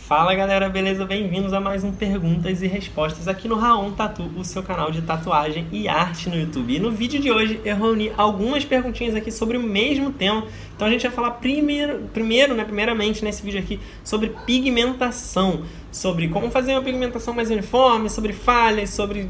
Fala galera, beleza? Bem-vindos a mais um Perguntas e Respostas aqui no Raon Tatu, o seu canal de tatuagem e arte no YouTube. E no vídeo de hoje eu reuni algumas perguntinhas aqui sobre o mesmo tema. Então a gente vai falar primeiramente nesse vídeo aqui sobre pigmentação, sobre como fazer uma pigmentação mais uniforme, sobre falhas, sobre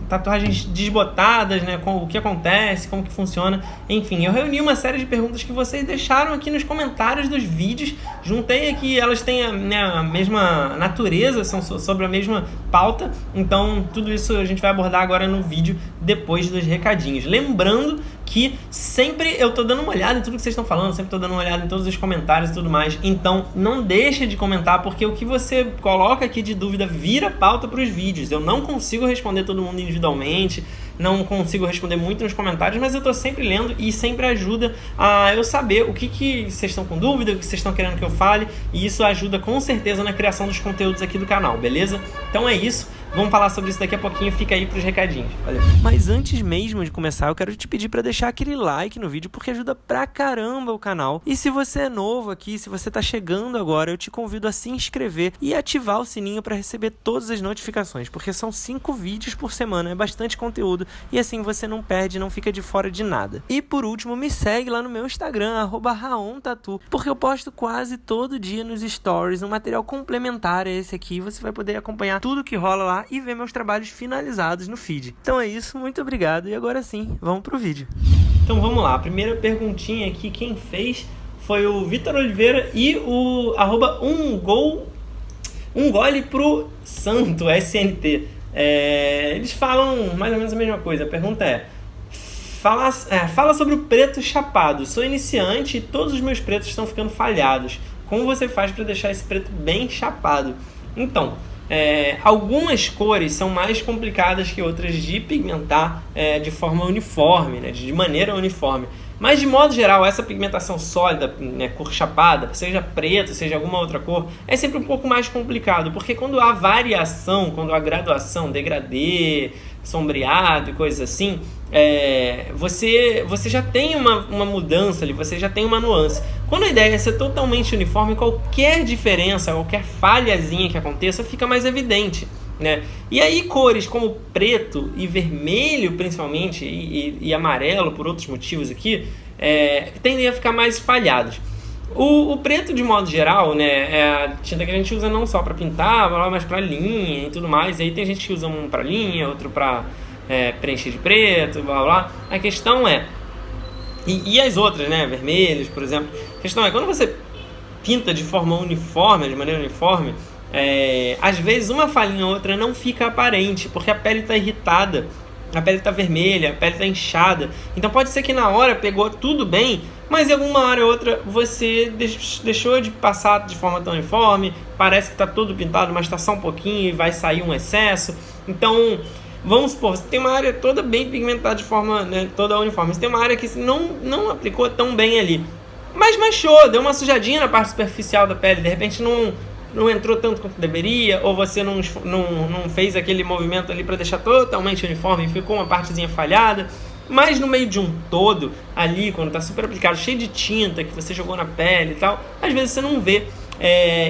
tatuagens desbotadas, né, com o que acontece, como que funciona, enfim, eu reuni uma série de perguntas que vocês deixaram aqui nos comentários dos vídeos, juntei aqui, elas têm a mesma natureza, são sobre a mesma pauta, então tudo isso a gente vai abordar agora no vídeo depois dos recadinhos. Lembrando que sempre eu tô dando uma olhada em tudo que vocês estão falando, sempre tô dando uma olhada em todos os comentários e tudo mais, então não deixa de comentar, porque o que você coloca aqui de dúvida vira pauta para os vídeos. Eu não consigo responder todo mundo individualmente, não consigo responder muito nos comentários, mas eu tô sempre lendo e sempre ajuda a eu saber o que vocês estão com dúvida, o que vocês estão querendo que eu fale, e isso ajuda com certeza na criação dos conteúdos aqui do canal, beleza? Então é isso. Vamos falar sobre isso daqui a pouquinho, fica aí pros recadinhos. Valeu. Mas antes mesmo de começar, eu quero te pedir para deixar aquele like no vídeo, porque ajuda pra caramba o canal. E se você é novo aqui, se você tá chegando agora, eu te convido a se inscrever e ativar o sininho para receber todas as notificações, porque são 5 vídeos por semana, é bastante conteúdo, e assim você não perde, não fica de fora de nada. E por último, me segue lá no meu Instagram, @RaonTatu, porque eu posto quase todo dia nos stories um material complementar a esse aqui, você vai poder acompanhar tudo que rola lá e ver meus trabalhos finalizados no feed. Então é isso, muito obrigado e agora sim, vamos pro vídeo. Então vamos lá, a primeira perguntinha aqui, quem fez foi o Vitor Oliveira e o @um gole pro santo, SNT. Eles falam mais ou menos a mesma coisa, a pergunta é, fala sobre o preto chapado, sou iniciante e todos os meus pretos estão ficando falhados, como você faz para deixar esse preto bem chapado? Então, algumas cores são mais complicadas que outras de pigmentar de forma uniforme, né, de maneira uniforme. Mas de modo geral, essa pigmentação sólida, né, cor chapada, seja preto, seja alguma outra cor, é sempre um pouco mais complicado, porque quando há variação, quando há graduação, degradê, sombreado e coisas assim, você já tem uma mudança ali, você já tem uma nuance. Quando a ideia é ser totalmente uniforme, qualquer diferença, qualquer falhazinha que aconteça fica mais evidente, né? E aí cores como preto e vermelho principalmente e amarelo por outros motivos aqui tendem a ficar mais falhados. O preto de modo geral, né, é a tinta que a gente usa não só para pintar, mas para linha e tudo mais. E aí tem gente que usa um para linha, outro para preencher de preto, blá blá. A questão e as outras, né, vermelhos, por exemplo. A questão é, quando você pinta de forma uniforme, de maneira uniforme, às vezes uma falhinha ou outra não fica aparente, porque a pele está irritada, a pele está vermelha, a pele está inchada. Então pode ser que na hora pegou tudo bem, mas em alguma hora ou outra você deixou de passar de forma tão uniforme, parece que está todo pintado, mas está só um pouquinho e vai sair um excesso. Então, vamos supor, você tem uma área toda bem pigmentada de forma, né, toda uniforme, você tem uma área que não aplicou tão bem ali, mas manchou, deu uma sujadinha na parte superficial da pele, de repente não entrou tanto quanto deveria, ou você não fez aquele movimento ali para deixar totalmente uniforme e ficou uma partezinha falhada. Mas no meio de um todo, ali, quando está super aplicado, cheio de tinta que você jogou na pele e tal, às vezes você não vê.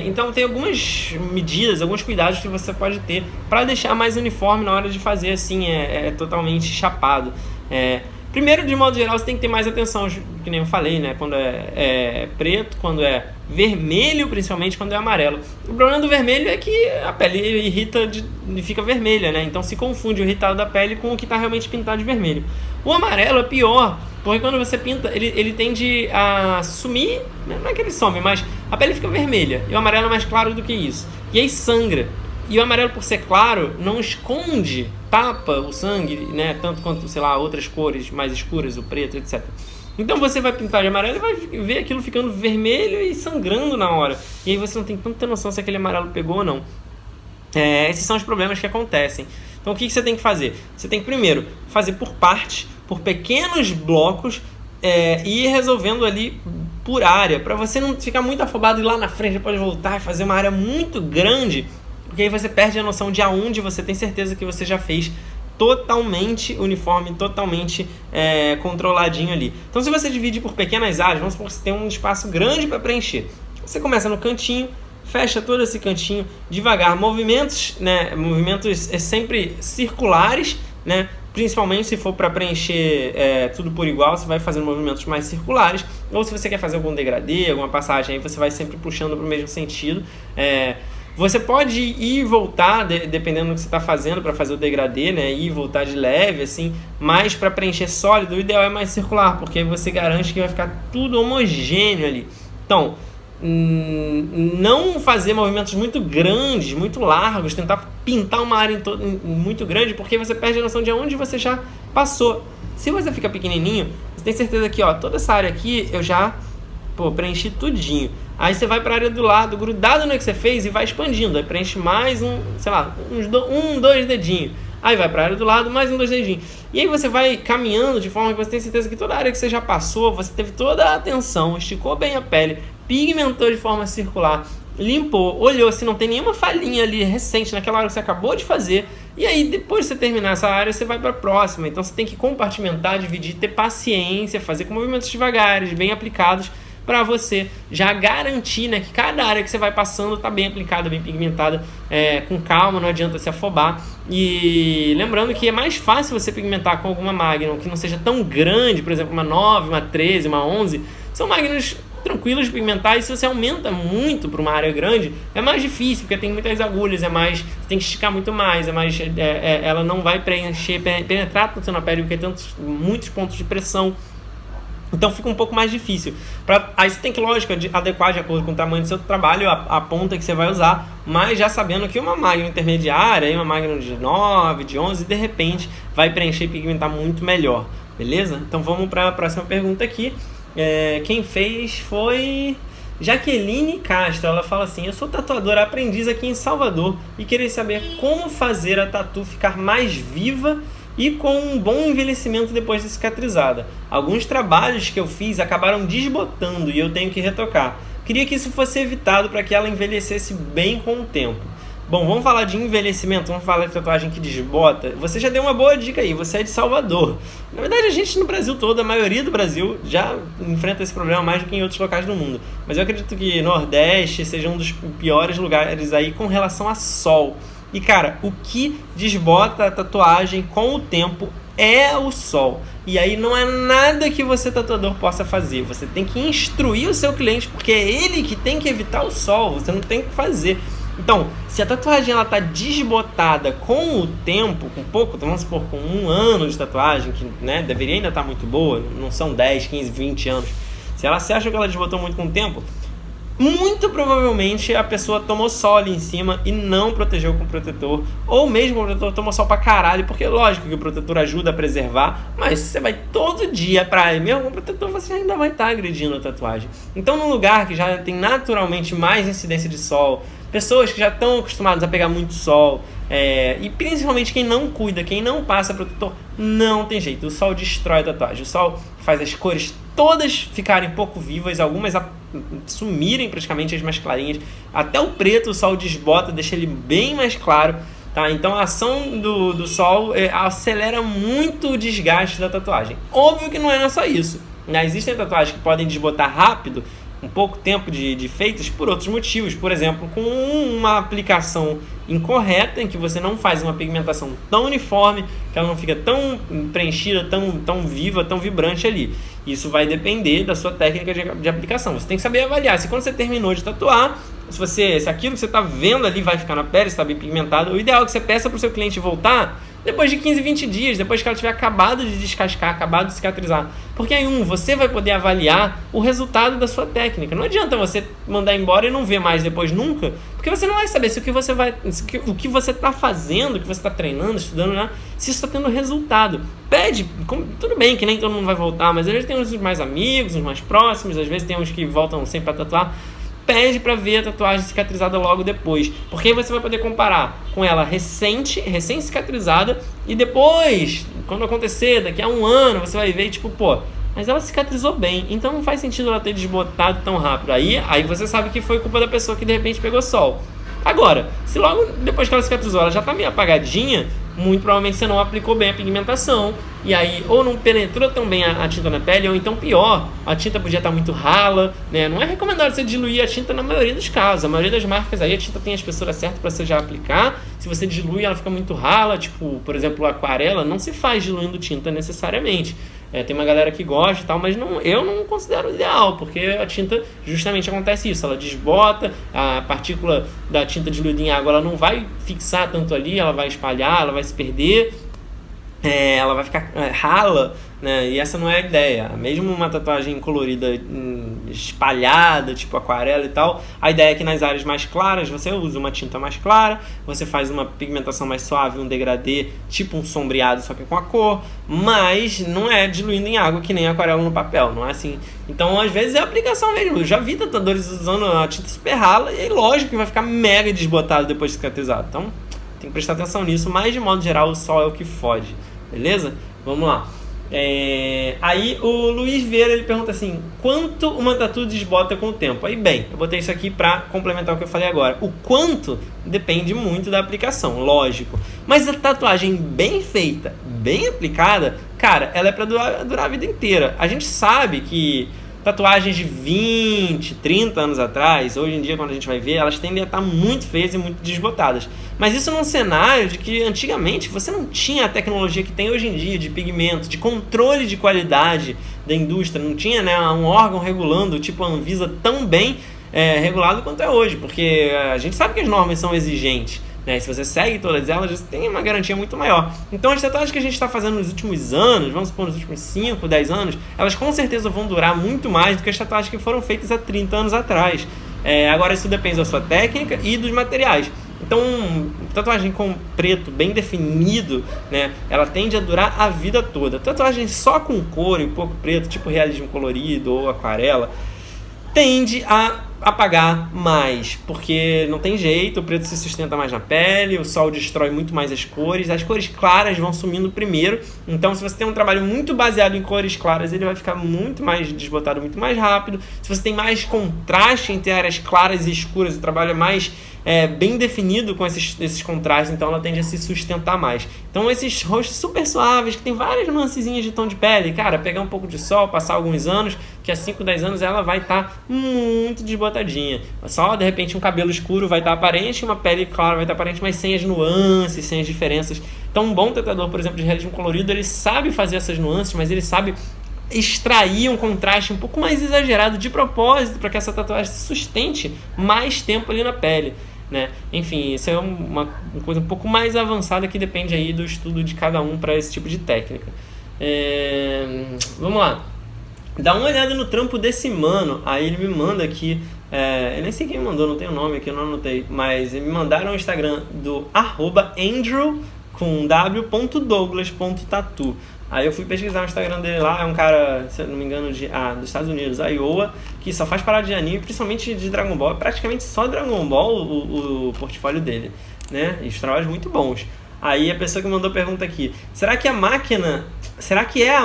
Então tem algumas medidas, alguns cuidados que você pode ter para deixar mais uniforme na hora de fazer assim, totalmente chapado. Primeiro, de modo geral, você tem que ter mais atenção, que nem eu falei, né? Quando é preto, quando é vermelho, principalmente quando é amarelo. O problema do vermelho é que a pele irrita e fica vermelha, né? Então se confunde o irritado da pele com o que está realmente pintado de vermelho. O amarelo é pior, porque quando você pinta, ele tende a sumir, né? Não é que ele some, mas a pele fica vermelha, e o amarelo é mais claro do que isso. E aí sangra. E o amarelo, por ser claro, não esconde, tapa o sangue, né? Tanto quanto, sei lá, outras cores mais escuras, o preto, etc. Então você vai pintar de amarelo e vai ver aquilo ficando vermelho e sangrando na hora. E aí você não tem tanta noção se aquele amarelo pegou ou não. Esses são os problemas que acontecem. Então o que você tem que fazer? Você tem que primeiro fazer por partes, por pequenos blocos, e ir resolvendo ali por área, para você não ficar muito afobado e lá na frente pode voltar e fazer uma área muito grande, porque aí você perde a noção de aonde você tem certeza que você já fez totalmente uniforme, totalmente controladinho ali. Então se você divide por pequenas áreas, vamos supor que você tem um espaço grande para preencher. Você começa no cantinho, fecha todo esse cantinho devagar. Movimentos, né? Movimentos sempre circulares, né? Principalmente se for para preencher tudo por igual, você vai fazendo movimentos mais circulares. Ou se você quer fazer algum degradê, alguma passagem, aí você vai sempre puxando para o mesmo sentido. Você pode ir e voltar, dependendo do que você está fazendo para fazer o degradê, né? Ir e voltar de leve, assim. Mas para preencher sólido, o ideal é mais circular, porque aí você garante que vai ficar tudo homogêneo ali. Então, não fazer movimentos muito grandes, muito largos, tentar pintar uma área muito grande, porque você perde a noção de onde você já passou. Se você fica pequenininho, você tem certeza que toda essa área aqui eu já preenchi tudinho. Aí você vai para a área do lado, grudado no que você fez, e vai expandindo. Aí preenche mais dois dedinhos. Aí vai para a área do lado, mais dois dedinhos. E aí você vai caminhando de forma que você tem certeza que toda a área que você já passou, você teve toda a atenção, esticou bem a pele, pigmentou de forma circular, limpou, olhou se não tem nenhuma falhinha ali recente naquela hora que você acabou de fazer. E aí depois de você terminar essa área, você vai para a próxima. Então você tem que compartimentar, dividir, ter paciência, fazer com movimentos devagares, bem aplicados, para você já garantir, né, que cada área que você vai passando está bem aplicada, bem pigmentada, com calma, não adianta se afobar. E lembrando que é mais fácil você pigmentar com alguma Magnum que não seja tão grande, por exemplo, uma 9, uma 13, uma 11, são Magnums tranquilos de pigmentar. E se você aumenta muito para uma área grande, é mais difícil, porque tem muitas agulhas, você tem que esticar muito mais, ela não vai penetrar tanto na pele, porque tem muitos pontos de pressão. Então fica um pouco mais difícil. Aí você tem que, lógico, adequar de acordo com o tamanho do seu trabalho a ponta que você vai usar, mas já sabendo que uma Magnum intermediária, uma Magnum de 9, de 11, de repente vai preencher e pigmentar muito melhor, beleza? Então vamos para a próxima pergunta aqui. Quem fez foi Jaqueline Castro. Ela fala assim: eu sou tatuadora aprendiz aqui em Salvador e queria saber como fazer a tatu ficar mais viva e com um bom envelhecimento depois de cicatrizada. Alguns trabalhos que eu fiz acabaram desbotando e eu tenho que retocar. Queria que isso fosse evitado para que ela envelhecesse bem com o tempo. Bom, vamos falar de envelhecimento, vamos falar de tatuagem que desbota. Você já deu uma boa dica aí, você é de Salvador. Na verdade, a gente no Brasil todo, a maioria do Brasil, já enfrenta esse problema mais do que em outros locais do mundo. Mas eu acredito que Nordeste seja um dos piores lugares aí com relação a sol. E cara, o que desbota a tatuagem com o tempo é o sol. E aí não é nada que você, tatuador, possa fazer. Você tem que instruir o seu cliente, porque é ele que tem que evitar o sol, você não tem que fazer. Então, se a tatuagem ela tá desbotada com o tempo, com pouco, vamos supor, com 1 ano de tatuagem, que deveria ainda estar muito boa, não são 10, 15, 20 anos. Se você acha que ela desbotou muito com o tempo, muito provavelmente a pessoa tomou sol ali em cima e não protegeu com o protetor, ou mesmo o protetor tomou sol pra caralho, porque lógico que o protetor ajuda a preservar, mas você vai todo dia pra ele mesmo, com o protetor você ainda vai estar agredindo a tatuagem. Então, num lugar que já tem naturalmente mais incidência de sol, pessoas que já estão acostumadas a pegar muito sol, e principalmente quem não cuida, quem não passa protetor, não tem jeito, o sol destrói a tatuagem. O sol faz as cores todas ficarem pouco vivas, algumas sumirem praticamente, as mais clarinhas, até o preto o sol desbota, deixa ele bem mais claro, tá? Então a ação do sol acelera muito o desgaste da tatuagem. Óbvio que não é só isso, né? Existem tatuagens que podem desbotar rápido, com pouco tempo de feitas, por outros motivos. Por exemplo, com uma aplicação incorreta, em que você não faz uma pigmentação tão uniforme, que ela não fica tão preenchida, tão viva, tão vibrante ali. Isso vai depender da sua técnica de aplicação. Você tem que saber avaliar. Se quando você terminou de tatuar, se aquilo que você está vendo ali vai ficar na pele, está bem pigmentado, o ideal é que você peça para o seu cliente voltar depois de 15, 20 dias, depois que ela tiver acabado de descascar, acabado de cicatrizar. Porque aí, você vai poder avaliar o resultado da sua técnica. Não adianta você mandar embora e não ver mais depois nunca, porque você não vai saber se o que você está fazendo, o que você está treinando, estudando, né, se isso está tendo resultado. Tudo bem que nem todo mundo vai voltar, mas às vezes tem uns mais amigos, uns mais próximos, às vezes tem uns que voltam sempre para tatuar. Pede para ver a tatuagem cicatrizada logo depois, porque aí você vai poder comparar com ela recém-cicatrizada, e depois, quando acontecer, daqui a 1 ano, você vai ver, mas ela cicatrizou bem, então não faz sentido ela ter desbotado tão rápido. Aí você sabe que foi culpa da pessoa que de repente pegou sol. Agora, se logo depois que ela cicatrizou ela já tá meio apagadinha, muito provavelmente você não aplicou bem a pigmentação, e aí ou não penetrou tão bem a tinta na pele, ou então pior, a tinta podia estar muito rala, né? Não é recomendado você diluir a tinta na maioria dos casos. A maioria das marcas aí, a tinta tem a espessura certa para você já aplicar. Se você dilui, ela fica muito rala, tipo, por exemplo, a aquarela não se faz diluindo tinta necessariamente. Tem uma galera que gosta e tal, mas eu não considero ideal, porque a tinta justamente acontece isso, ela desbota, a partícula da tinta diluída em água ela não vai fixar tanto ali, ela vai espalhar, ela vai se perder, ela vai ficar rala, né? E essa não é a ideia. Mesmo uma tatuagem colorida espalhada, tipo aquarela e tal, a ideia é que nas áreas mais claras você usa uma tinta mais clara, você faz uma pigmentação mais suave, um degradê, tipo um sombreado só que com a cor, mas não é diluindo em água que nem aquarela no papel, não é assim. Então às vezes é a aplicação mesmo. Eu já vi tatuadores usando a tinta super rala e é lógico que vai ficar mega desbotado depois de cicatrizado. Então tem que prestar atenção nisso, mas de modo geral o sol é o que fode, beleza? Vamos lá. Aí o Luiz Vieira ele pergunta assim: quanto uma tatu desbota com o tempo? Aí bem, eu botei isso aqui para complementar o que eu falei agora. O quanto depende muito da aplicação, lógico. Mas a tatuagem bem feita, bem aplicada, cara, ela é para durar a vida inteira. A gente sabe que tatuagens de 20, 30 anos atrás, hoje em dia quando a gente vai ver, elas tendem a estar muito feias e muito desbotadas. Mas isso num cenário de que antigamente você não tinha a tecnologia que tem hoje em dia de pigmento, de controle de qualidade da indústria, não tinha, né, um órgão regulando, tipo a Anvisa, tão bem regulado quanto é hoje, porque a gente sabe que as normas são exigentes, né? Se você segue todas elas, você tem uma garantia muito maior. Então as tatuagens que a gente está fazendo nos últimos anos, vamos supor nos últimos 5, 10 anos, elas com certeza vão durar muito mais do que as tatuagens que foram feitas há 30 anos atrás. Agora isso depende da sua técnica e dos materiais. Então, tatuagem com preto bem definido, né, ela tende a durar a vida toda. Tatuagem só com cor e pouco preto, tipo realismo colorido ou aquarela, tende a apagar mais, porque não tem jeito, o preto se sustenta mais na pele, o sol destrói muito mais as cores claras vão sumindo primeiro. Então se você tem um trabalho muito baseado em cores claras, ele vai ficar muito mais desbotado, muito mais rápido. Se você tem mais contraste entre áreas claras e escuras, o trabalho é mais bem definido com esses contrastes, então ela tende a se sustentar mais. Então esses rostos super suaves, que tem várias nuancezinhas de tom de pele, cara, pegar um pouco de sol, passar alguns anos, que a 5, 10 anos ela vai estar muito desbotadinha. Só de repente um cabelo escuro vai estar aparente, uma pele clara vai estar aparente, mas sem as nuances, sem as diferenças. Então um bom tatuador, por exemplo, de realismo colorido, ele sabe fazer essas nuances, mas ele sabe extrair um contraste um pouco mais exagerado de propósito para que essa tatuagem se sustente mais tempo ali na pele, né? Enfim, isso é uma coisa um pouco mais avançada que depende aí do estudo de cada um para esse tipo de técnica. Vamos lá. Dá uma olhada no trampo desse mano. Aí ele me manda aqui, eu nem sei quem me mandou, não tem o nome aqui, eu não anotei, mas me mandaram o Instagram do @Andrew com w.douglas.tatu. Aí eu fui pesquisar o Instagram dele lá, é um cara, se eu não me engano, dos Estados Unidos, Iowa, que só faz parada de anime, principalmente de Dragon Ball, é praticamente só Dragon Ball o portfólio dele, né? E os trabalhos muito bons. Aí a pessoa que mandou pergunta aqui: será que é a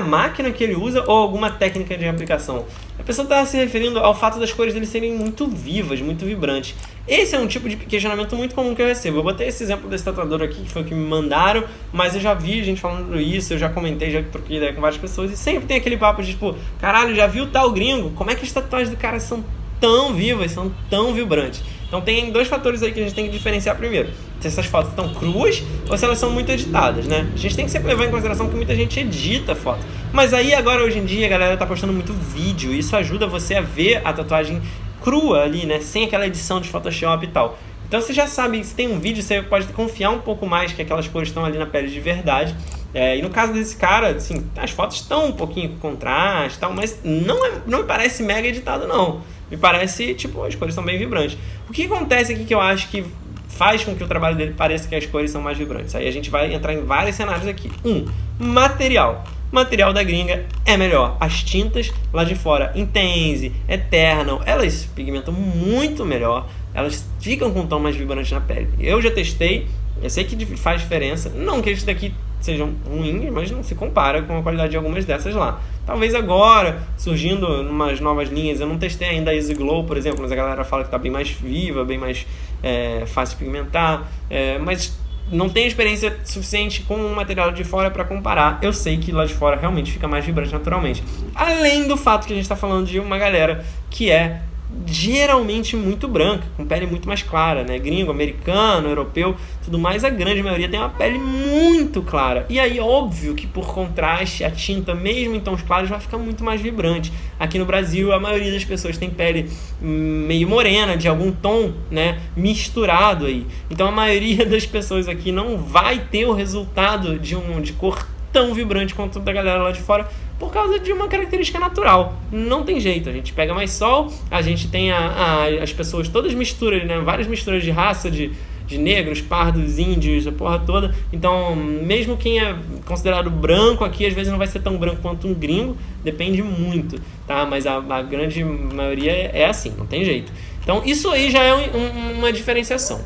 máquina que ele usa ou alguma técnica de aplicação? A pessoa está se referindo ao fato das cores dele serem muito vivas, muito vibrantes. Esse é um tipo de questionamento muito comum que eu recebo. Eu botei esse exemplo desse tatuador aqui, que foi o que me mandaram, mas eu já vi gente falando isso, eu já comentei, já troquei ideia com várias pessoas, e sempre tem aquele papo de tipo, caralho, já viu tal gringo? Como é que as tatuagens do cara são tão vivas, são tão vibrantes? Então tem dois fatores aí que a gente tem que diferenciar primeiro: se essas fotos estão cruas ou se elas são muito editadas, né? A gente tem que sempre levar em consideração que muita gente edita foto. Mas aí agora, hoje em dia, a galera tá postando muito vídeo, e isso ajuda você a ver a tatuagem crua ali, né? Sem aquela edição de Photoshop e tal. Então você já sabe, se tem um vídeo, você pode confiar um pouco mais que aquelas cores estão ali na pele de verdade. E no caso desse cara, assim, as fotos estão um pouquinho com contraste e tal, mas não me parece mega editado, não. Me parece, tipo, as cores são bem vibrantes. O que acontece aqui que eu acho que faz com que o trabalho dele pareça que as cores são mais vibrantes? Aí a gente vai entrar em vários cenários aqui. Material. Material da gringa é melhor. As tintas lá de fora, Intense, Eternal, elas pigmentam muito melhor. Elas ficam com um tom mais vibrante na pele. Eu já testei, eu sei que faz diferença. Não que esses daqui sejam ruins, mas não se compara com a qualidade de algumas dessas lá. Talvez agora, surgindo umas novas linhas, eu não testei ainda a Easy Glow, por exemplo, mas a galera fala que está bem mais viva, bem mais fácil de pigmentar, mas não tenho experiência suficiente com o material de fora para comparar. Eu sei que lá de fora realmente fica mais vibrante naturalmente. Além do fato que a gente está falando de uma galera que é geralmente muito branca, com pele muito mais clara, né? Gringo, americano, europeu, tudo mais, a grande maioria tem uma pele muito clara. E aí, óbvio que por contraste, a tinta, mesmo em tons claros, vai ficar muito mais vibrante. Aqui no Brasil, a maioria das pessoas tem pele meio morena, de algum tom, né, misturado aí. Então, a maioria das pessoas aqui não vai ter o resultado de cor tão vibrante quanto da galera lá de fora, por causa de uma característica natural. Não tem jeito, a gente pega mais sol, a gente tem as pessoas todas misturas, né? Várias misturas de raça, de negros, pardos, índios, a porra toda. Então, mesmo quem é considerado branco aqui, às vezes não vai ser tão branco quanto um gringo, depende muito, tá? Mas a grande maioria é assim, não tem jeito. Então, isso aí já é uma diferenciação.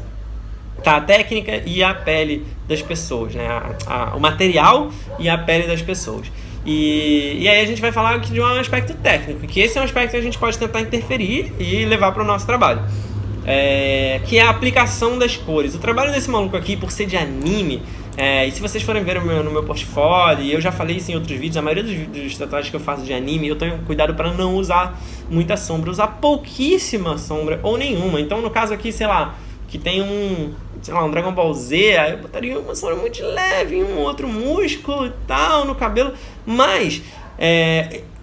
Tá, a técnica e a pele das pessoas, né? O material e a pele das pessoas. E aí a gente vai falar aqui de um aspecto técnico, que esse é um aspecto que a gente pode tentar interferir e levar para o nosso trabalho, que é a aplicação das cores. O trabalho desse maluco aqui, por ser de anime, e se vocês forem ver no meu portfólio, e eu já falei isso em outros vídeos, a maioria dos tatuagens que eu faço de anime, eu tenho cuidado para não usar muita sombra, usar pouquíssima sombra ou nenhuma. Então, no caso aqui, sei lá, que tem um Dragon Ball Z, aí eu botaria uma sombra muito leve, um outro músculo e tal no cabelo, mas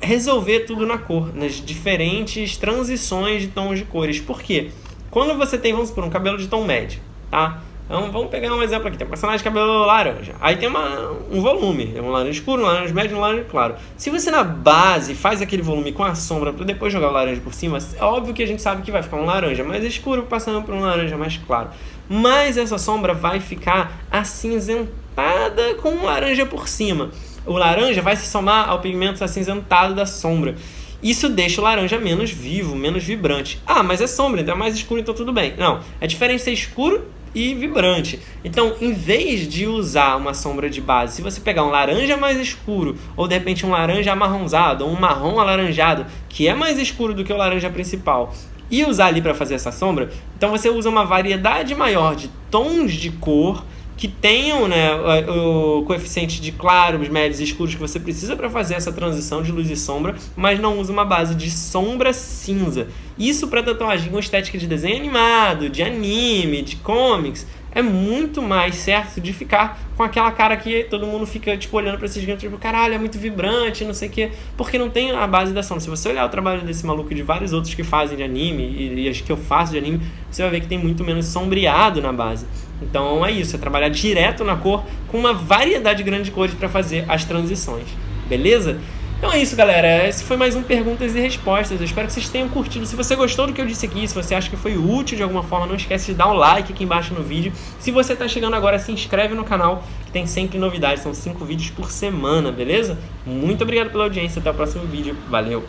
resolver tudo na cor, nas diferentes transições de tons de cores. Por quê? Quando você tem, vamos supor, um cabelo de tom médio, tá? Então, vamos pegar um exemplo aqui. Tem um personagem de cabelo laranja. Aí tem um volume. Um laranja escuro, um laranja médio, um laranja claro. Se você na base faz aquele volume com a sombra para depois jogar o laranja por cima, é óbvio que a gente sabe que vai ficar um laranja mais escuro passando por um laranja mais claro. Mas essa sombra vai ficar acinzentada com um laranja por cima. O laranja vai se somar ao pigmento acinzentado da sombra. Isso deixa o laranja menos vivo, menos vibrante. Ah, mas é sombra, então é mais escuro, então tudo bem. Não, é diferente ser escuro e vibrante. Então, em vez de usar uma sombra de base, se você pegar um laranja mais escuro, ou de repente um laranja amarronzado, ou um marrom alaranjado, que é mais escuro do que o laranja principal, e usar ali para fazer essa sombra, então você usa uma variedade maior de tons de cor que tenham, né, o coeficiente de claros, médios e escuros que você precisa para fazer essa transição de luz e sombra, mas não usa uma base de sombra cinza. Isso para tatuagem com estética de desenho animado, de anime, de comics, é muito mais certo de ficar com aquela cara que todo mundo fica tipo olhando para esses gigantes, tipo, caralho, é muito vibrante, não sei o quê, porque não tem a base da sombra. Se você olhar o trabalho desse maluco e de vários outros que fazem de anime, e as que eu faço de anime, você vai ver que tem muito menos sombreado na base. Então é isso, é trabalhar direto na cor com uma variedade grande de cores para fazer as transições, beleza? Então é isso, galera, esse foi mais um Perguntas e Respostas, eu espero que vocês tenham curtido. Se você gostou do que eu disse aqui, se você acha que foi útil de alguma forma, não esquece de dar um like aqui embaixo no vídeo. Se você está chegando agora, se inscreve no canal, que tem sempre novidades, são 5 vídeos por semana, beleza? Muito obrigado pela audiência, até o próximo vídeo, valeu!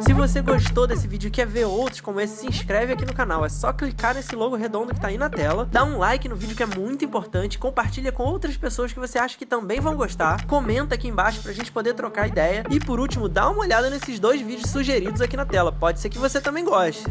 Se você gostou desse vídeo e quer ver outros como esse, se inscreve aqui no canal. É só clicar nesse logo redondo que tá aí na tela, dá um like no vídeo que é muito importante, compartilha com outras pessoas que você acha que também vão gostar, comenta aqui embaixo pra gente poder trocar ideia e por último, dá uma olhada nesses 2 vídeos sugeridos aqui na tela, pode ser que você também goste.